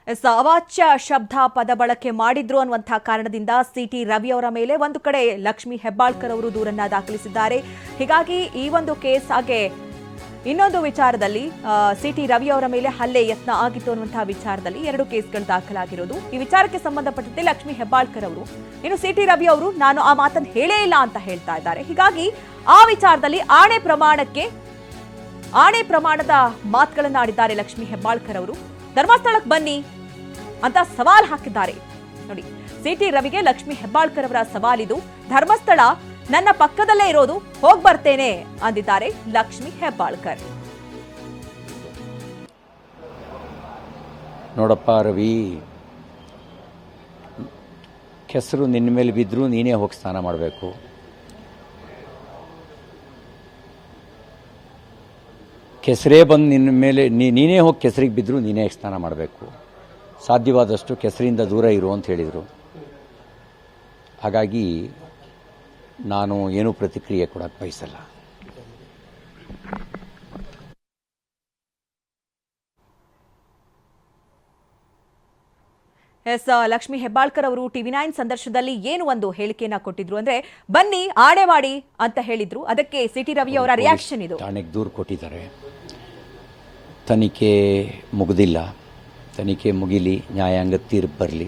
ಅವಾಚ್ಯ ಶಬ್ದ ಪದ ಬಳಕೆ ಮಾಡಿದ್ರು ಅನ್ನುವಂತಹ ಕಾರಣದಿಂದ ಸಿಟಿ ರವಿ ಅವರ ಮೇಲೆ ಒಂದು ಕಡೆ ಲಕ್ಷ್ಮಿ ಹೆಬ್ಬಾಳ್ಕರ್ ಅವರು ದೂರನ್ನ ದಾಖಲಿಸಿದ್ದಾರೆ. ಹೀಗಾಗಿ ಈ ಒಂದು ಕೇಸ್ ಹಾಗೆ ಇನ್ನೊಂದು ವಿಚಾರದಲ್ಲಿ ಸಿಟಿ ರವಿ ಅವರ ಮೇಲೆ ಹಲ್ಲೆ ಯತ್ನ ಆಗಿತ್ತು ಅನ್ನುವಂತಹ ವಿಚಾರದಲ್ಲಿ 2 ಕೇಸ್ಗಳು ದಾಖಲಾಗಿರೋದು. ಈ ವಿಚಾರಕ್ಕೆ ಸಂಬಂಧಪಟ್ಟಂತೆ ಲಕ್ಷ್ಮಿ ಹೆಬ್ಬಾಳ್ಕರ್ ಅವರು ಇನ್ನು ಸಿಟಿ ರವಿ ಅವರು ನಾನು ಆ ಮಾತನ್ನು ಹೇಳೇ ಇಲ್ಲ ಅಂತ ಹೇಳ್ತಾ ಇದ್ದಾರೆ. ಹೀಗಾಗಿ ಆ ವಿಚಾರದಲ್ಲಿ ಆಣೆ ಪ್ರಮಾಣದ ಮಾತುಗಳನ್ನು ಆಡಿದ್ದಾರೆ ಲಕ್ಷ್ಮಿ ಹೆಬ್ಬಾಳ್ಕರ್ ಅವರು. ಧರ್ಮಸ್ಥಳಕ್ಕೆ ಬನ್ನಿ ಅಂತ ಸವಾಲ್ ಹಾಕಿದ್ದಾರೆ. ನೋಡಿ, ಸಿಟಿ ರವಿಗೆ ಲಕ್ಷ್ಮಿ ಹೆಬ್ಬಾಳ್ಕರ್ ಅವರ ಸವಾಲಿದು. ಧರ್ಮಸ್ಥಳ ನನ್ನ ಪಕ್ಕದಲ್ಲೇ ಇರೋದು, ಹೋಗ್ ಬರ್ತೇನೆ ಅಂದಿದ್ದಾರೆ ಲಕ್ಷ್ಮಿ ಹೆಬ್ಬಾಳ್ಕರ್. ನೋಡಪ್ಪ ರವಿ, ಕೆಸರು ನಿನ್ನ ಮೇಲೆ ಬಿದ್ದರೂ ನೀನೇ ಹೋಗಿ ಸ್ನಾನ ಮಾಡಬೇಕು. ಕೆಸರೇ ಬಂದು ನಿನ್ನ ಮೇಲೆ ನೀನೇ ಹೋಗಿ ಕೆಸರಿಗೆ ಬಿದ್ದರೂ ನೀನೇ ಸ್ನಾನ ಮಾಡಬೇಕು. ಸಾಧ್ಯವಾದಷ್ಟು ಕೆಸರಿಂದ ದೂರ ಇರು ಅಂತ ಹೇಳಿದರು. ಹಾಗಾಗಿ ನಾನು ಏನೂ ಪ್ರತಿಕ್ರಿಯೆ ಕೊಡೋಕ್ಕೆ ಬಯಸಲ್ಲ. ಲಕ್ಷ್ಮಿ ಹೆಬ್ಬಾಳ್ಕರ್ ಅವರು TV9 ಸಂದರ್ಶನದಲ್ಲಿ ಏನು ಒಂದು ಹೇಳಿಕೆಯನ್ನ ಕೊಟ್ಟಿದ್ರು ಅಂದ್ರೆ, ಬನ್ನಿ ಆಣೆ ಮಾಡಿ ಅಂತ ಹೇಳಿದ್ರು. ಅದಕ್ಕೆ ಸಿಟಿ ರವಿ ಅವರ ರಿಯಾಕ್ಷನ್ ಇದು. ಠಾಣೆಗೆ ದೂರು ಕೊಟ್ಟಿದ್ದಾರೆ. ತನಿಖೆ ಮುಗಿದಿಲ್ಲ, ತನಿಖೆ ಮುಗಿಲಿ, ನ್ಯಾಯಾಂಗ ತೀರ್ಪು ಬರಲಿ,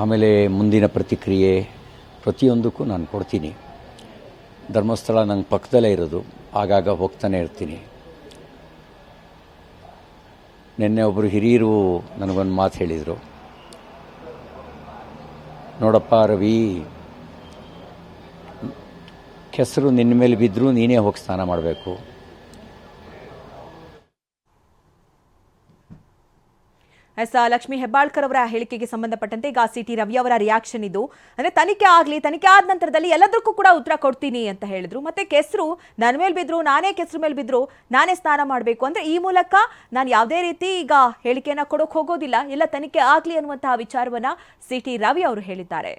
ಆಮೇಲೆ ಮುಂದಿನ ಪ್ರತಿಕ್ರಿಯೆ ಪ್ರತಿಯೊಂದಕ್ಕೂ ನಾನು ಕೊಡ್ತೀನಿ. ಧರ್ಮಸ್ಥಳ ನಂಗೆ ಪಕ್ಕದಲ್ಲೇ ಇರೋದು, ಆಗಾಗ ಹೋಗ್ತಾನೆ ಇರ್ತೀನಿ. ನಿನ್ನೆ ಒಬ್ಬರು ಹಿರಿಯರು ನನಗೊಂದು ಮಾತು ಹೇಳಿದರು. ನೋಡಪ್ಪ ರವಿ, ಕೆಸರು ನಿನ್ನ ಮೇಲೆ ಬಿದ್ದರೂ ನೀನೇ ಹೋಗಿ ಸ್ನಾನ ಮಾಡಬೇಕು. ಲಕ್ಷ್ಮಿ ಹೆಬ್ಬಾಳ್ಕರ್ ಅವರ ಹೇಳಿಕೆಗೆ ಸಂಬಂಧಪಟ್ಟಂತೆ ಈಗ ಸಿಟಿ ರವಿ ಅವರ ರಿಯಾಕ್ಷನ್ ಇದು. ಅಂದ್ರೆ ತನಿಖೆ ಆಗಲಿ, ತನಿಖೆ ಆದ ನಂತರದಲ್ಲಿ ಎಲ್ಲದಕ್ಕೂ ಕೂಡ ಉತ್ತರ ಕೊಡ್ತೀನಿ ಅಂತ ಹೇಳಿದ್ರು. ಮತ್ತೆ ಕೆಸರು ನನ್ನ ಮೇಲೆ ಬಿದ್ರು, ನಾನೇ ಕೆಸರು ಮೇಲೆ ಬಿದ್ರು, ನಾನೇ ಸ್ನಾನ ಮಾಡಬೇಕು ಅಂದ್ರೆ ಈ ಮೂಲಕ ನಾನು ಯಾವುದೇ ರೀತಿ ಈಗ ಹೇಳಿಕೆಯನ್ನ ಕೊಡೋಕೆ ಹೋಗೋದಿಲ್ಲ, ಎಲ್ಲ ತನಿಖೆ ಆಗಲಿ ಅನ್ನುವಂತಹ ವಿಚಾರವನ್ನ ಸಿಟಿ ರವಿ ಅವರು ಹೇಳಿದ್ದಾರೆ.